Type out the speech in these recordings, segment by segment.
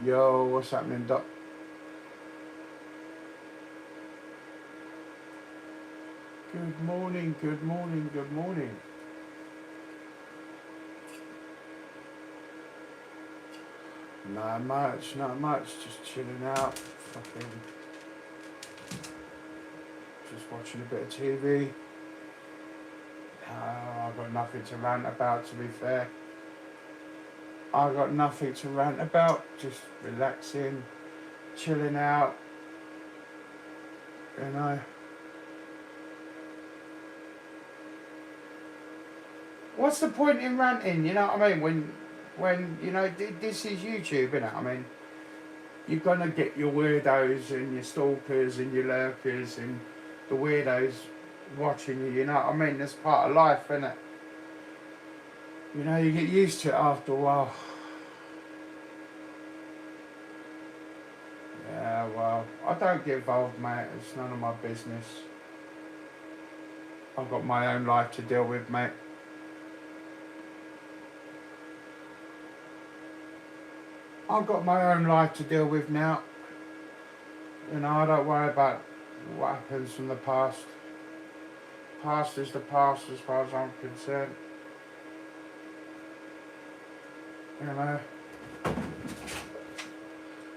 Yo, what's happening, Doc? Good morning, good morning, good morning. Not much, not much. Just chilling out. Fucking just watching a bit of TV. I've got nothing to rant about, to be fair. I've got nothing to rant about. Just relaxing, chilling out. You know. What's the point in ranting? You know what I mean? When you know this is YouTube, innit? I mean, you're gonna get your weirdos and your stalkers and your lurkers and the weirdos watching you. You know what I mean? That's part of life, innit? You know, you get used to it after a while. Yeah, well, I don't get involved, mate. It's none of my business. I've got my own life to deal with, mate. I've got my own life to deal with now. You know, I don't worry about what happens from the past. Past is the past as far as I'm concerned. You know,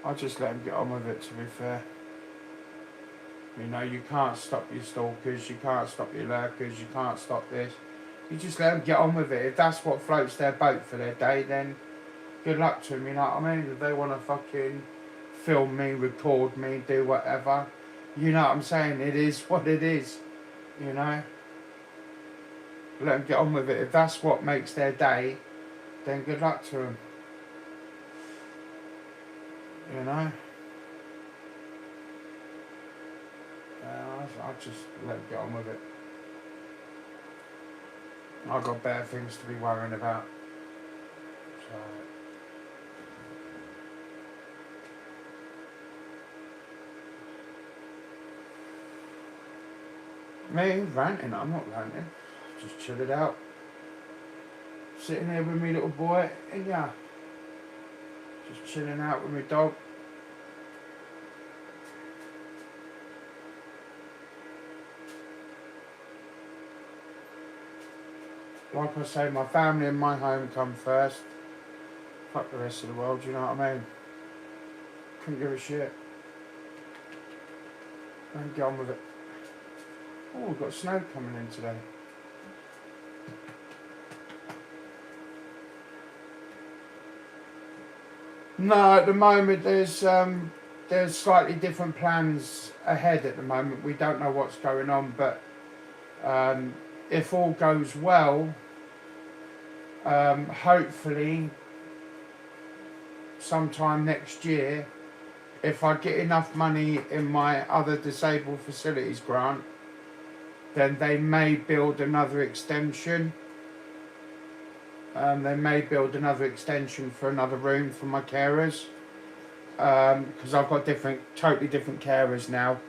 I just let them get on with it, to be fair. You know, you can't stop your stalkers, you can't stop your lurkers, you can't stop this. You just let them get on with it. If that's what floats their boat for their day, then good luck to them, you know what I mean? If they want to fucking film me, record me, do whatever, you know what I'm saying? It is what it is, you know? Let them get on with it. If that's what makes their day, then good luck to them. You know? I just let them get on with it. I've got better things to be worrying about. So. Me ranting? I'm not ranting. Just chill it out. Sitting here with me little boy, and yeah, just chilling out with my dog. Like I say, my family and my home come first. Fuck the rest of the world, you know what I mean? Couldn't give a shit. And get on with it. Oh, we've got snow coming in today. No, at the moment there's slightly different plans ahead at the moment. We don't know what's going on, but if all goes well, hopefully sometime next year, if I get enough money in my other disabled facilities grant, then they may build another extension. They may build another extension for another room for my carers, because I've got totally different carers now.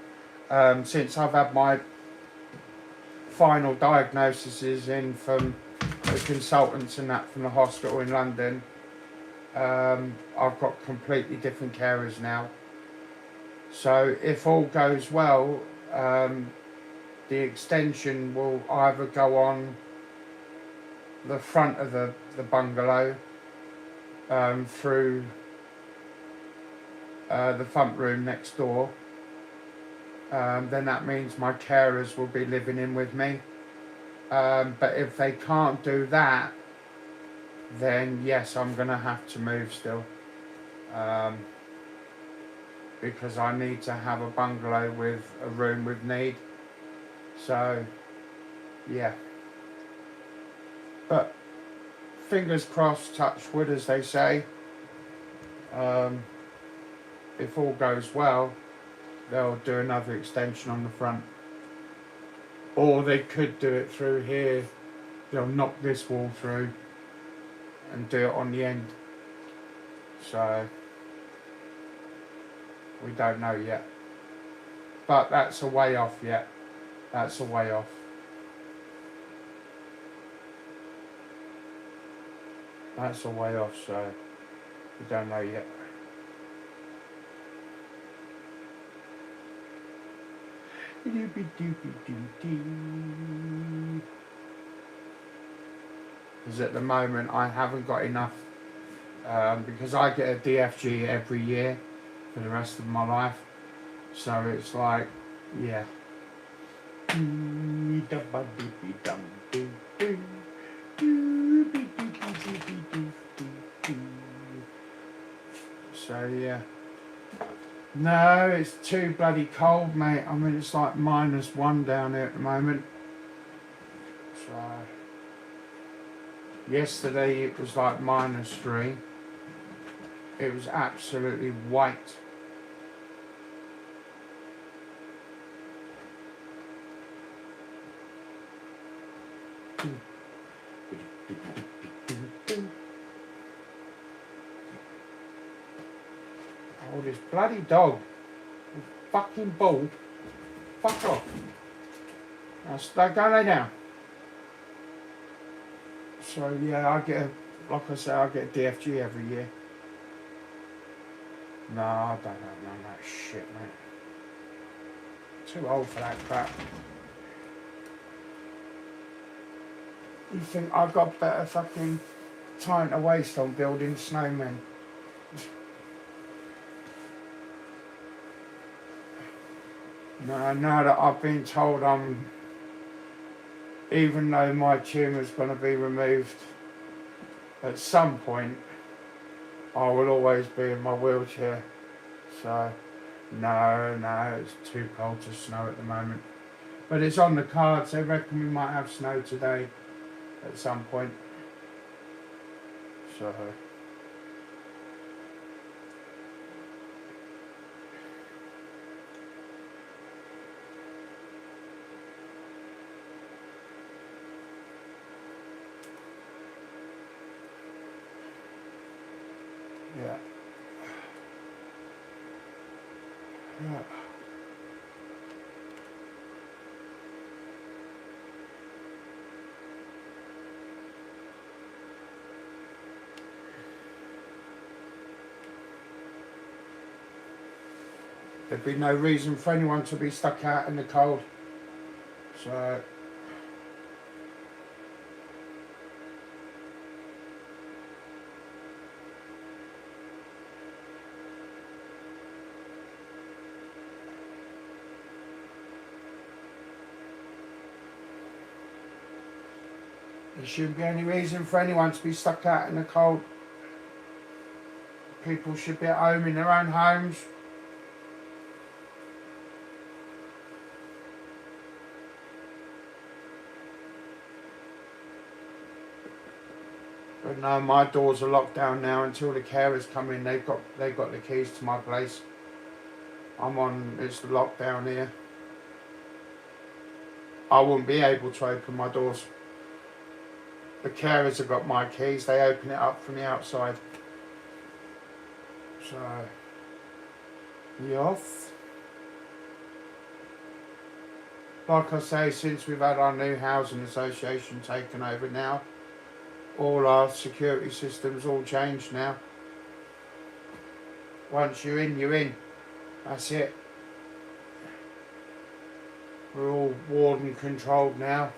Since I've had my final diagnoses in from the consultants and that from the hospital in London, I've got completely different carers now. So if all goes well, the extension will either go on the front of the bungalow, through the front room next door. Then that means my carers will be living in with me. But if they can't do that, then yes, I'm going to have to move still. Because I need to have a bungalow with a room with need. So, yeah. But fingers crossed, touch wood, as they say. If all goes well, they'll do another extension on the front. Or they could do it through here. They'll knock this wall through and do it on the end. So, we don't know yet. But that's a way off yet. That's a way off. That's a way off, so we don't know yet. Because at the moment I haven't got enough, because I get a DFG every year for the rest of my life. So it's like, yeah. So yeah. No, it's too bloody cold, mate. I mean, it's like -1 down here at the moment. So yesterday it was like -3. It was absolutely white. Oh, this bloody dog. Fucking bull. Fuck off. Now, go lay down. So, yeah, like I say, I get a DFG every year. No, I don't have none of that shit, mate. Too old for that crap. You think I've got better fucking time to waste on building snowmen? No, now that I've been told even though my tumour's going to be removed, at some point, I will always be in my wheelchair. So, no, it's too cold to snow at the moment. But it's on the cards, they reckon we might have snow today at some point. So, yeah. Yeah. There'd be no reason for anyone to be stuck out in the cold. So, there shouldn't be any reason for anyone to be stuck out in the cold. People should be at home in their own homes. But no, my doors are locked down now until the carers come in. They've got the keys to my place. It's locked down here. I wouldn't be able to open my doors. The carers have got my keys. They open it up from the outside. So, yes. Like I say, since we've had our new housing association taken over now, all our security systems all changed now. Once you're in, you're in. That's it. We're all warden controlled now.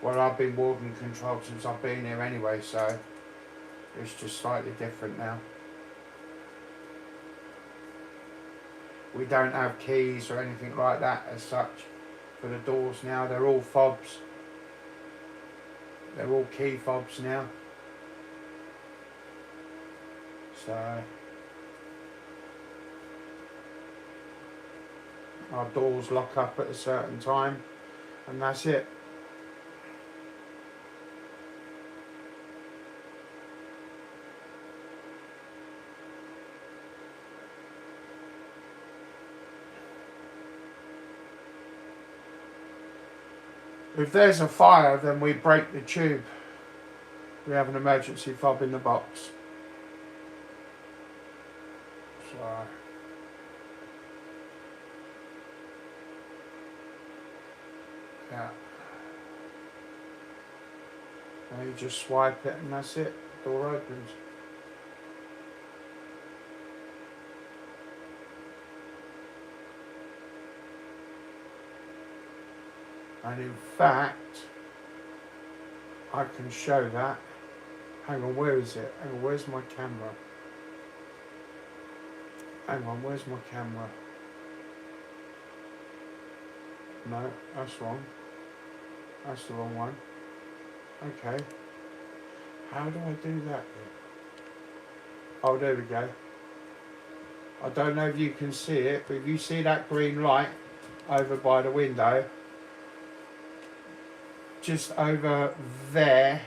Well, I've been warden controlled since I've been here anyway, so it's just slightly different now. We don't have keys or anything like that as such for the doors now. They're all fobs. They're all key fobs now. So our doors lock up at a certain time and that's it. If there's a fire, then we break the tube. We have an emergency fob in the box. So, yeah. And you just swipe it and that's it. Door opens. And in fact, I can show that. Hang on, where is it? Hang on, where's my camera? Hang on, where's my camera? No, that's wrong. That's the wrong one. Okay. How do I do that then? Oh, there we go. I don't know if you can see it, but if you see that green light over by the window, just over there,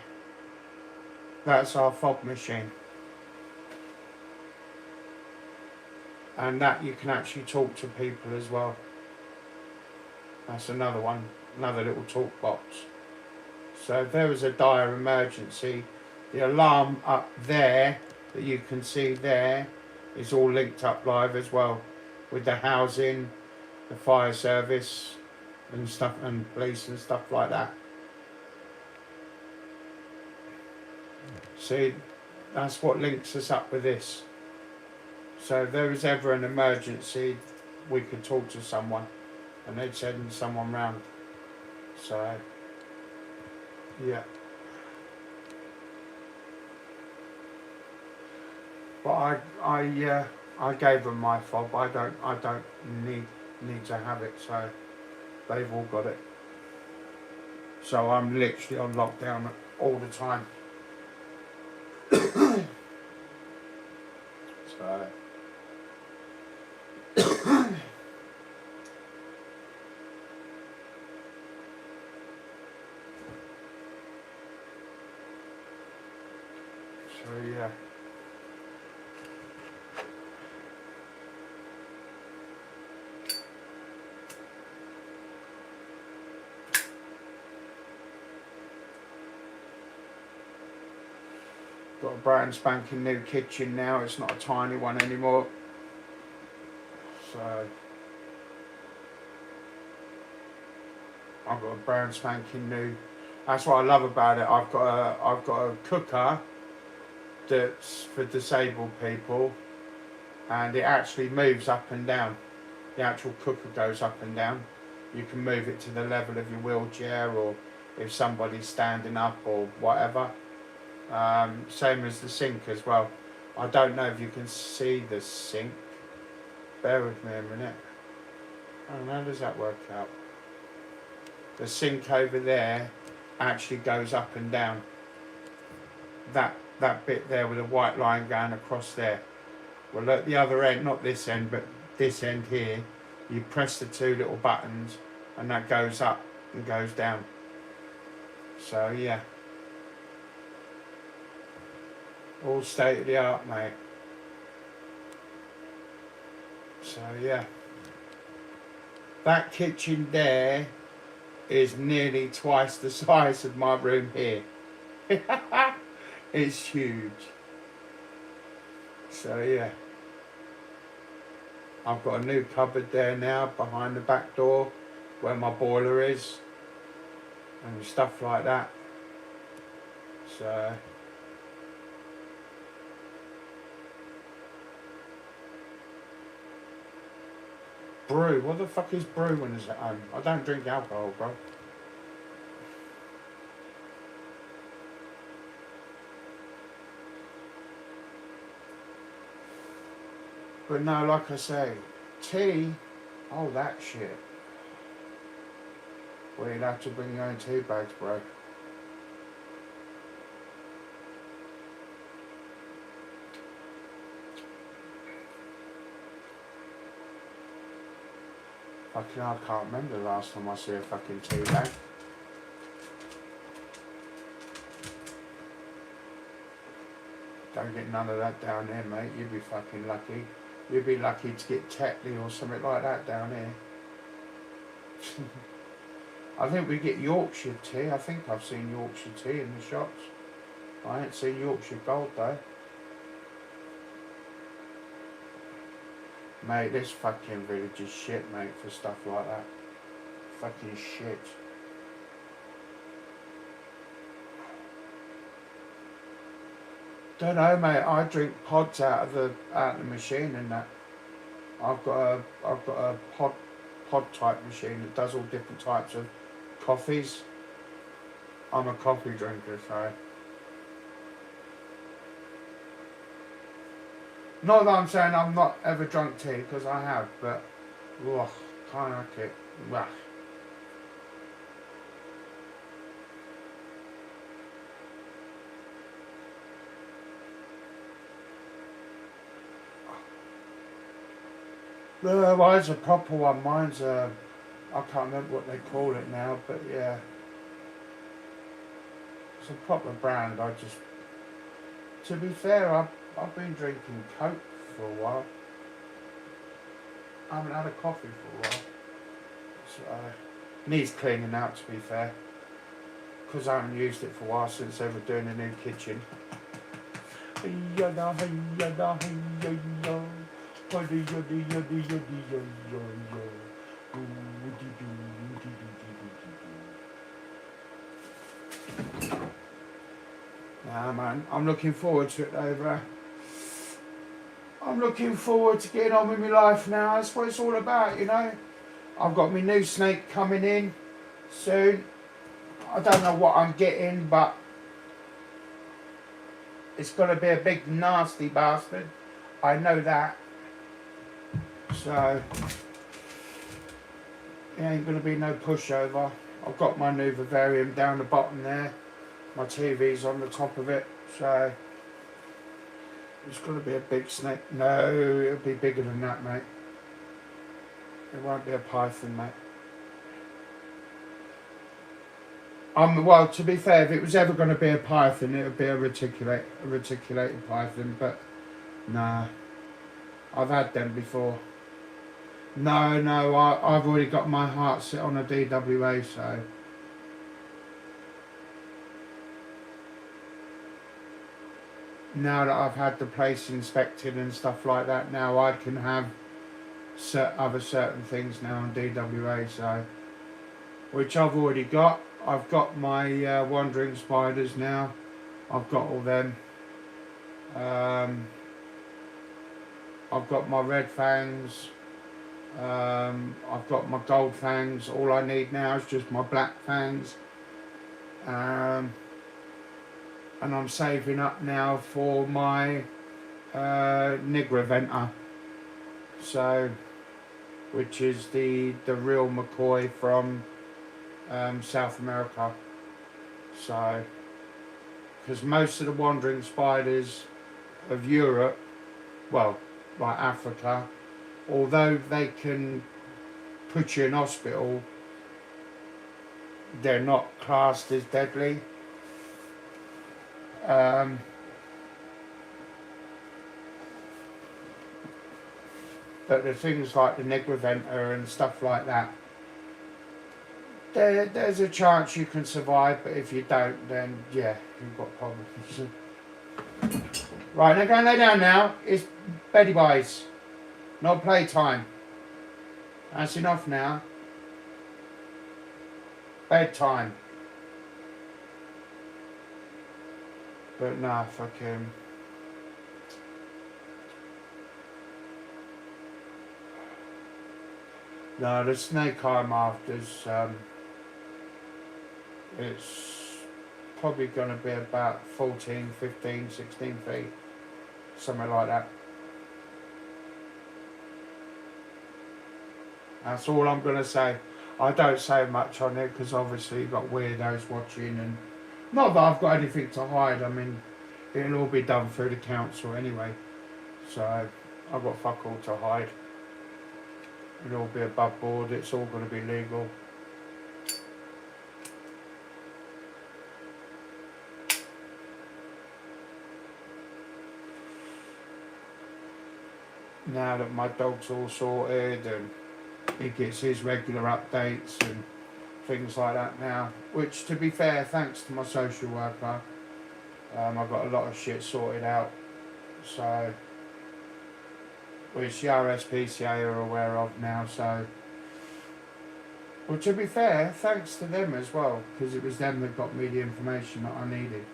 that's our fob machine. And that you can actually talk to people as well. That's another one, another little talk box. So if there was a dire emergency, the alarm up there that you can see there is all linked up live as well with the housing, the fire service and stuff, and police and stuff like that. See, that's what links us up with this. So if there was ever an emergency, we could talk to someone and they'd send someone round. So, yeah. But I gave them my fob. I don't need to have it. So they've all got it. So I'm literally on lockdown all the time. So. So yeah. Got a brand spanking new kitchen now. It's not a tiny one anymore. So I've got a brand spanking new. That's what I love about it. I've got a cooker that's for disabled people, and it actually moves up and down. The actual cooker goes up and down. You can move it to the level of your wheelchair, or if somebody's standing up or whatever. Same as the sink as well. I don't know if you can see the sink. Bear with me a minute. Oh, how does that work out? The sink over there actually goes up and down. That bit there with a white line going across there. Well, at the other end, not this end, but this end here, you press the two little buttons and that goes up and goes down. So yeah. All state of the art, mate. So yeah. That kitchen there is nearly twice the size of my room here. It's huge. So yeah. I've got a new cupboard there now behind the back door where my boiler is and stuff like that. So brew, what the fuck is brew when it's at home? I don't drink alcohol, bro. But no, like I say, tea, oh that shit. Well, you'd have to bring your own tea bags, bro. Fucking I can't remember the last time I see a fucking tea bag. Don't get none of that down there, mate. You'd be fucking lucky. You'd be lucky to get Tetley or something like that down here. I think we get Yorkshire tea. I think I've seen Yorkshire tea in the shops. I ain't seen Yorkshire Gold though. Mate, this fucking village is shit, mate, for stuff like that. Fucking shit. Don't know, mate. I drink pods out of the machine and that. I've got a pod type machine that does all different types of coffees. I'm a coffee drinker, so. Not that I'm saying I've not ever drunk tea, because I have, but ugh, can't like it. Ugh. Well, it's a proper one. Mine's a, I can't remember what they call it now, but yeah. It's a proper brand. To be fair, I've been drinking Coke for a while. I haven't had a coffee for a while. So, needs cleaning out, to be fair. Because I haven't used it for a while since they were doing a new kitchen. Nah, man, I'm looking forward to it over. I'm looking forward to getting on with my life now. That's what it's all about, you know. I've got my new snake coming in soon. I don't know what I'm getting, but it's going to be a big nasty bastard. I know that. So, it ain't going to be no pushover. I've got my new vivarium down the bottom there. My TV's on the top of it. So, it's going to be a big snake. No, it'll be bigger than that, mate. It won't be a python, mate. Well, to be fair, if it was ever going to be a python, it would be a reticulated python, but nah, I've had them before. No, I've already got my heart set on a DWA, so. Now that I've had the place inspected and stuff like that, now I can have certain things now on DWA, so. Which I've already got. I've got my wandering spiders now. I've got all them. I've got my red fangs. I've got my gold fangs. All I need now is just my black fangs. And I'm saving up now for my Nigraventa. So, which is the real McCoy from South America. So, because most of the wandering spiders of Europe, well, like Africa, although they can put you in hospital, they're not classed as deadly. But the things like the Nigraventa and stuff like that, there's a chance you can survive, but if you don't, then yeah, you've got problems. Right, now go and lay down now. It's beddy boys, not playtime. That's enough now. Bedtime. But nah, fucking. No, the snake I'm after's it's probably going to be about 14, 15, 16 feet. Something like that. That's all I'm going to say. I don't say much on it because obviously you've got weirdos watching, and not that I've got anything to hide. I mean, it'll all be done through the council anyway. So I've got fuck all to hide. It'll all be above board. It's all going to be legal. Now that my dog's all sorted and he gets his regular updates and things like that now, which to be fair, thanks to my social worker, I've got a lot of shit sorted out, so which the RSPCA are aware of now. So, well, to be fair, thanks to them as well, because it was them that got me the information that I needed.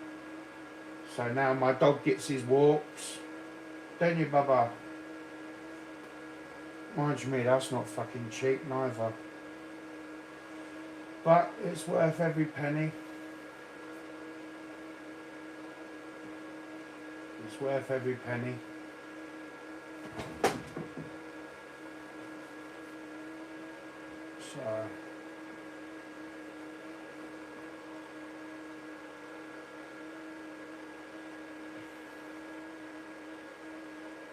So now my dog gets his walks, don't you, Bubba? Mind you, me, that's not fucking cheap neither. But it's worth every penny. It's worth every penny. So,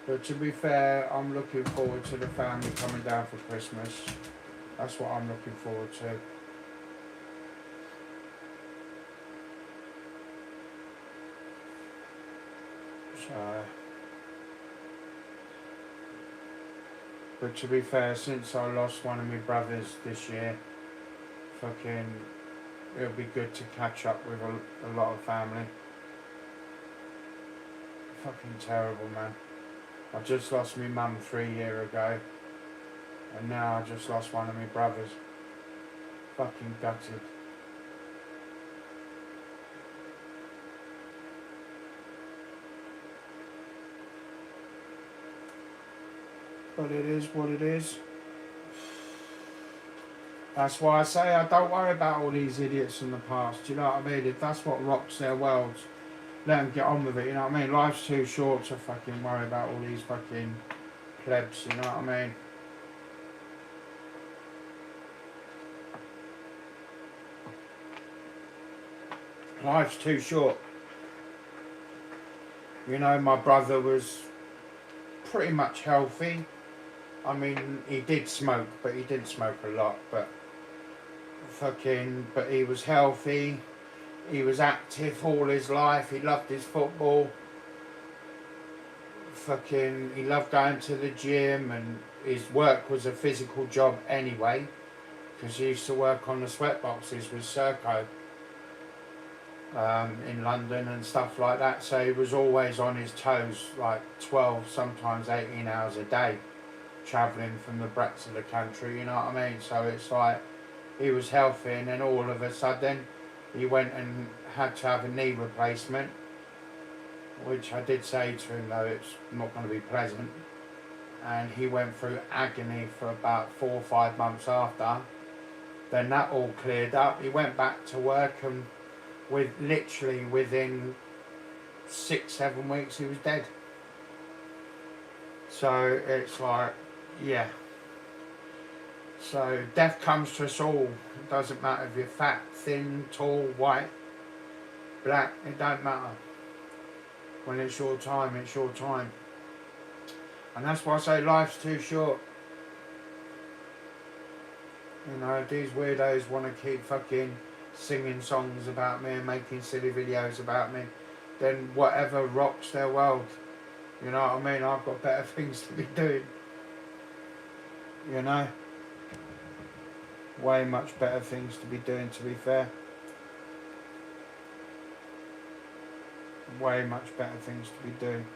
but to be fair, I'm looking forward to the family coming down for Christmas. That's what I'm looking forward to. So, but to be fair, since I lost one of my brothers this year, fucking, it'll be good to catch up with a lot of family. Fucking terrible, man. I just lost my mum 3 years ago, and now I just lost one of my brothers. Fucking gutted. But it is what it is. That's why I say I don't worry about all these idiots in the past. Do you know what I mean? If that's what rocks their worlds, let them get on with it. You know what I mean? Life's too short to fucking worry about all these fucking plebs. You know what I mean? Life's too short. You know, my brother was pretty much healthy. I mean, he did smoke, but he didn't smoke a lot. But he was healthy. He was active all his life. He loved his football. He loved going to the gym, and his work was a physical job anyway, because he used to work on the sweat boxes with Serco in London and stuff like that. So he was always on his toes, like 12, sometimes 18 hours a day, travelling from the breadth of the country. You know what I mean? So it's like he was healthy, and then all of a sudden he went and had to have a knee replacement, which I did say to him, though, it's not going to be pleasant. And he went through agony for about 4 or 5 months after. Then that all cleared up. He went back to work, and literally within 6-7 weeks he was dead. So it's like, yeah. So death comes to us all. It doesn't matter if you're fat, thin, tall, white, black, it don't matter. When it's your time, it's your time. And that's why I say life's too short. You know, these weirdos want to keep fucking singing songs about me and making silly videos about me. Then whatever rocks their world. You know what I mean? I've got better things to be doing. You know? Way much better things to be doing, to be fair. Way much better things to be doing.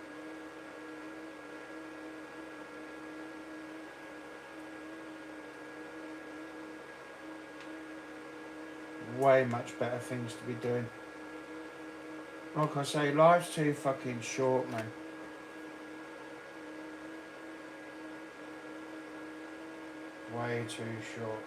Way much better things to be doing. Like I say, life's too fucking short, man. Way too short.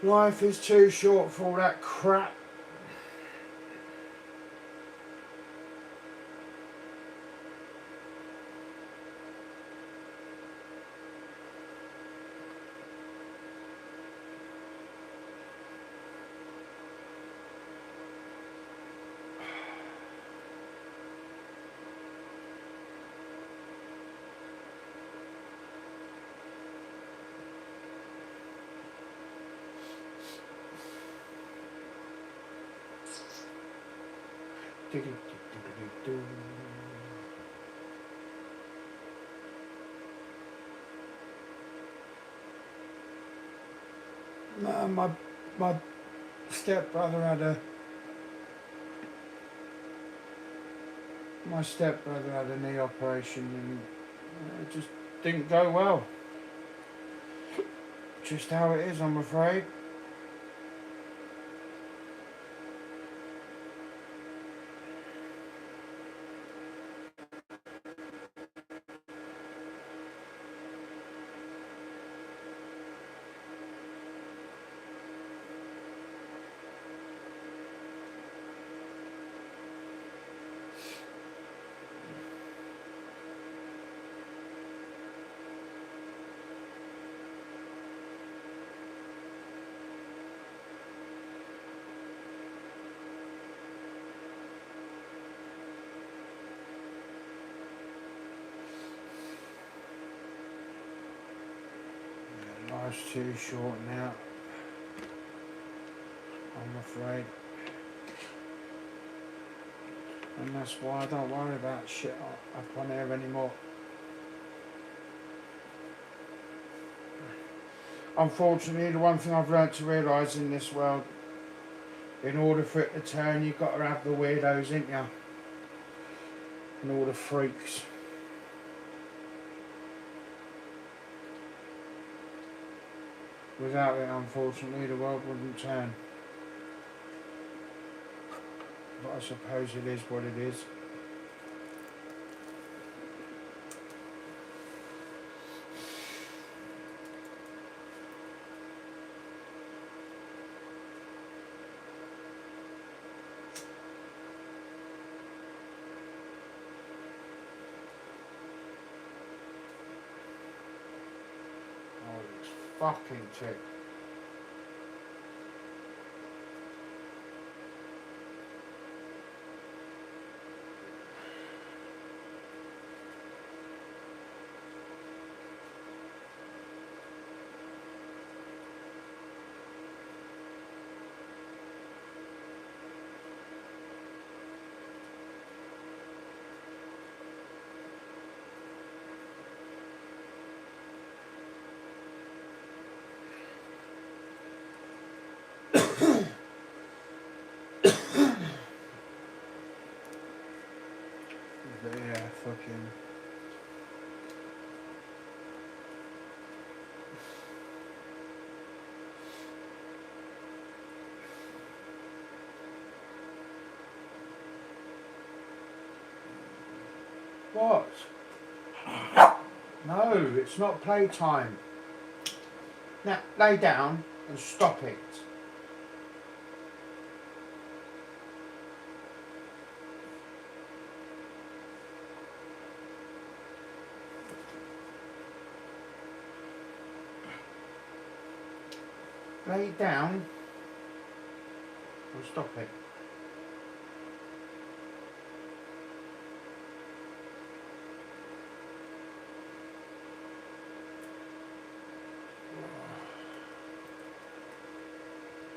Life is too short for all that crap. No, my stepbrother had a knee operation and it just didn't go well. Just how it is, I'm afraid. Life's too short now, I'm afraid. And that's why I don't worry about shit up on there anymore. Unfortunately, the one thing I've learnt to realise in this world, in order for it to turn, you've got to have the weirdos, ain't you? And all the freaks. Without it, unfortunately, the world wouldn't turn. But I suppose it is what it is. Oh, this fucking chick. But yeah, fucking. What? No, it's not playtime. Now, lay down and stop it. Lay down and stop it.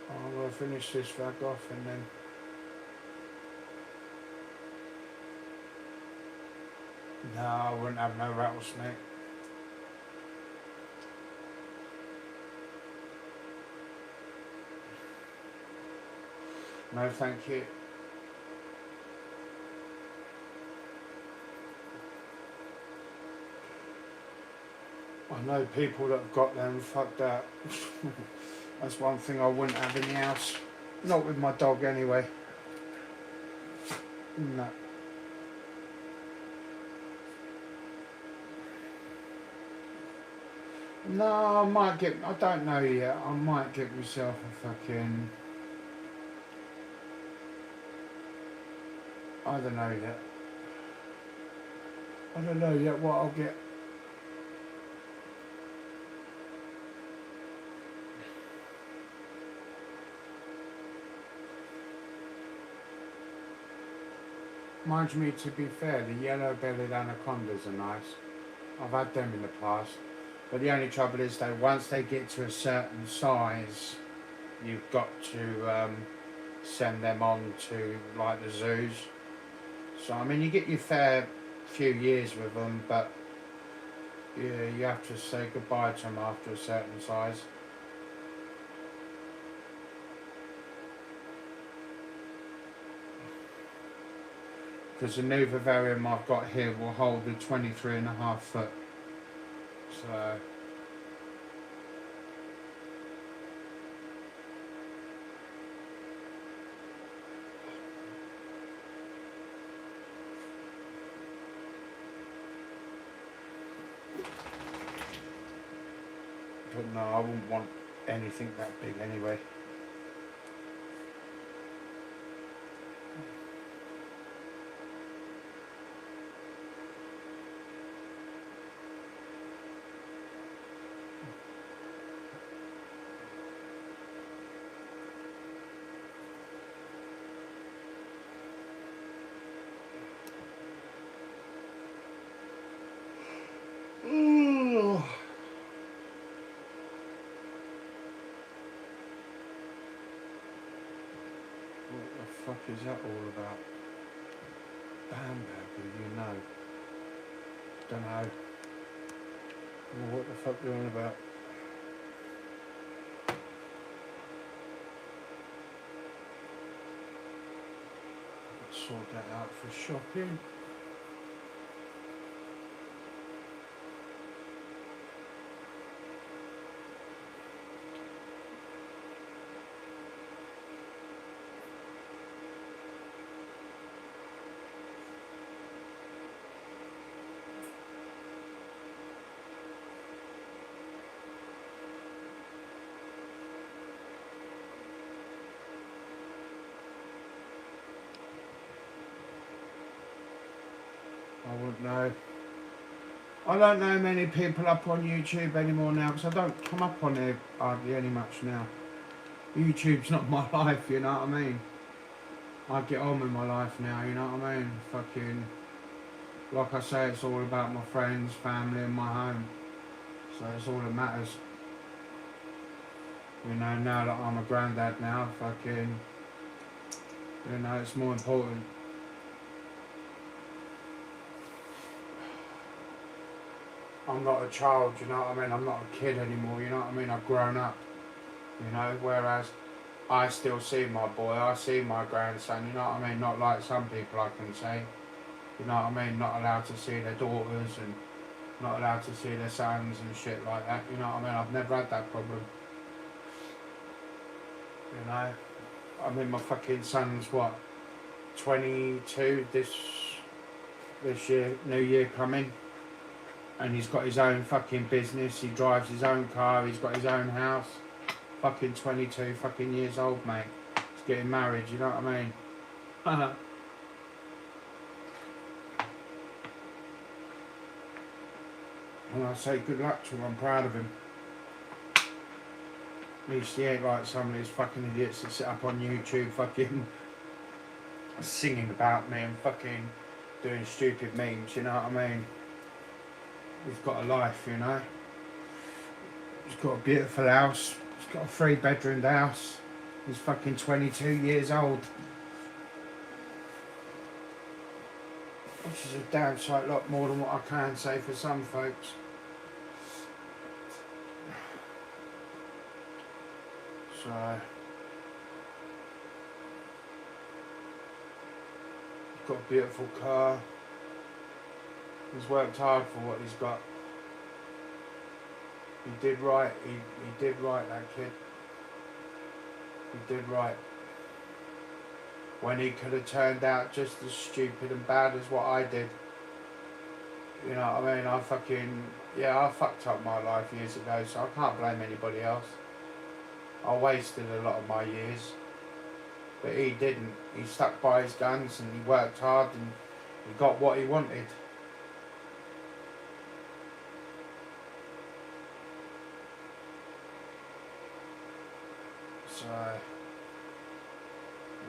I'm going to finish this fag off and then... No, I wouldn't have no rattlesnake. No, thank you. I know people that have got them, fuck that. That's one thing I wouldn't have in the house. Not with my dog anyway. No. No, I might get. I don't know yet. I might get myself a fucking. I don't know yet. I don't know yet what I'll get. Mind me, to be fair, the yellow-bellied anacondas are nice. I've had them in the past. But the only trouble is that once they get to a certain size, you've got to send them on to like the zoos. So I mean, you get your fair few years with them, but yeah, you have to say goodbye to them after a certain size. Because the new vivarium I've got here will hold a 23.5 foot. So but no, I wouldn't want anything that big anyway. What the fuck is that all about? Bamberger, you know. Don't know. Well, what the fuck are you on about? Let's sort that out for shopping. I wouldn't know. I don't know many people up on YouTube anymore now because I don't come up on there hardly any much now. YouTube's not my life, you know what I mean? I get on with my life now, you know what I mean? Fucking, like I say, it's all about my friends, family and my home. So it's all that matters. You know, now that I'm a granddad now, fucking, you know, it's more important. I'm not a child, you know what I mean? I'm not a kid anymore, you know what I mean? I've grown up, you know, whereas I still see my boy, I see my grandson, you know what I mean? Not like some people I can say, you know what I mean? Not allowed to see their daughters and not allowed to see their sons and shit like that, you know what I mean? I've never had that problem, you know? I mean, my fucking son's what, 22 this year, New Year coming. And he's got his own fucking business, he drives his own car, he's got his own house. Fucking 22 fucking years old, mate. He's getting married, you know what I mean? And I say good luck to him, I'm proud of him. At least he ain't like some of these fucking idiots that sit up on YouTube fucking singing about me and fucking doing stupid memes, you know what I mean? He's got a life, you know. He's got a beautiful house. He's got a 3-bedroomed house. He's fucking 22 years old. Which is a damn sight lot more than what I can say for some folks. So he's got a beautiful car. He's worked hard for what he's got. He did right. He did right, that kid. He did right. When he could have turned out just as stupid and bad as what I did. You know what I mean? I fucked up my life years ago, so I can't blame anybody else. I wasted a lot of my years, but he didn't. He stuck by his guns and he worked hard and he got what he wanted. So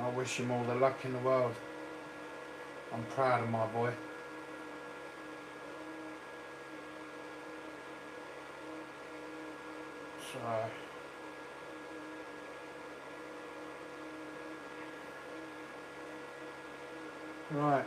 I wish him all the luck in the world. I'm proud of my boy. So right.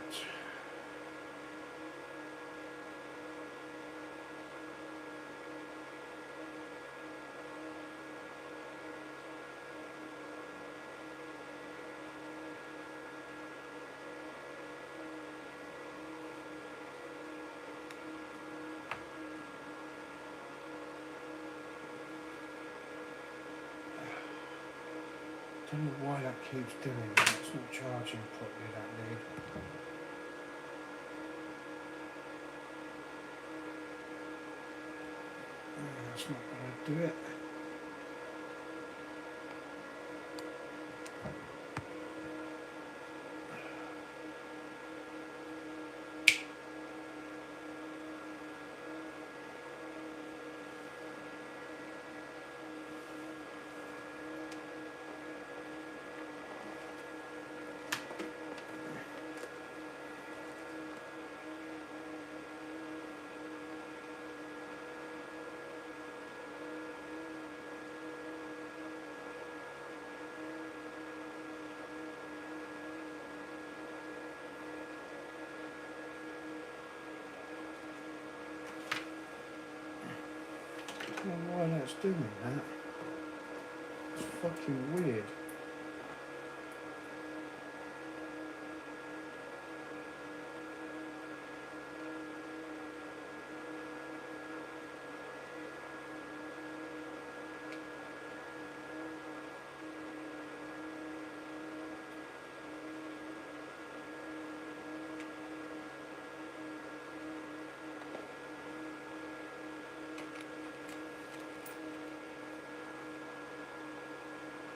Don't know why that keeps doing that. It's not charging properly, that lead. That's not going to do it. I don't know why that's doing that. It's fucking weird.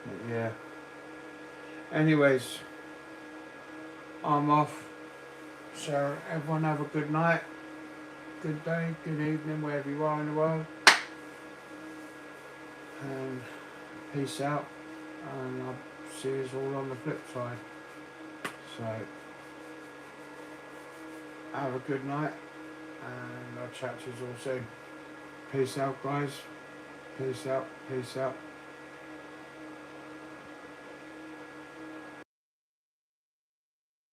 But yeah. Anyways, I'm off. So everyone have a good night, good day, good evening, wherever you are in the world. And peace out. And I'll see you all on the flip side. So have a good night. And I'll chat to you all soon. Peace out, guys. Peace out. Peace out.